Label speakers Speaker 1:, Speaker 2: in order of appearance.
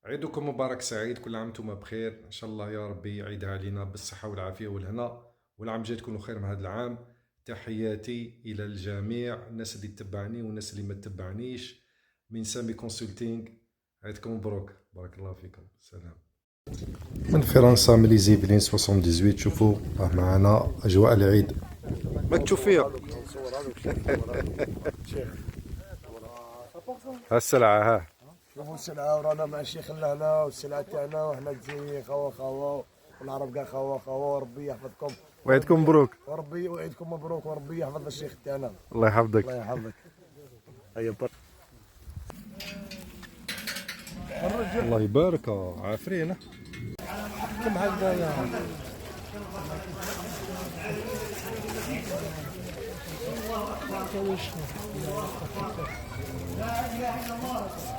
Speaker 1: عيدكم مبارك سعيد، كل عام وانتم بخير. ان شاء الله يا ربي يعيدها علينا بالصحة والعافية والهنا، والعام الجاي تكونوا خير من هذا العام. تحياتي الى الجميع، الناس اللي تتبعني والناس اللي ما تتبعنيش، من سامي كونسلتينغ. عيدكم مبروك، بارك الله فيكم، سلام. من فرنسا، من لي زيفلين 78. شوفوا راه معنا اجواء العيد، ماك تشوف فيها. ها السلعة، ها
Speaker 2: شوفوا السلعة ورانا مع الشيخ لهنا والسلعة تاعنا وحنا تزيين خوا والعرب كاع خوا وربي يحفظكم
Speaker 1: وعيدكم مبروك.
Speaker 2: وربي وعيدكم مبروك وربي يحفظ الشيخ تاعنا.
Speaker 1: الله يحفظك.
Speaker 2: الله يحفظك.
Speaker 1: الله يبارك. عافرين
Speaker 2: كم هكذا يا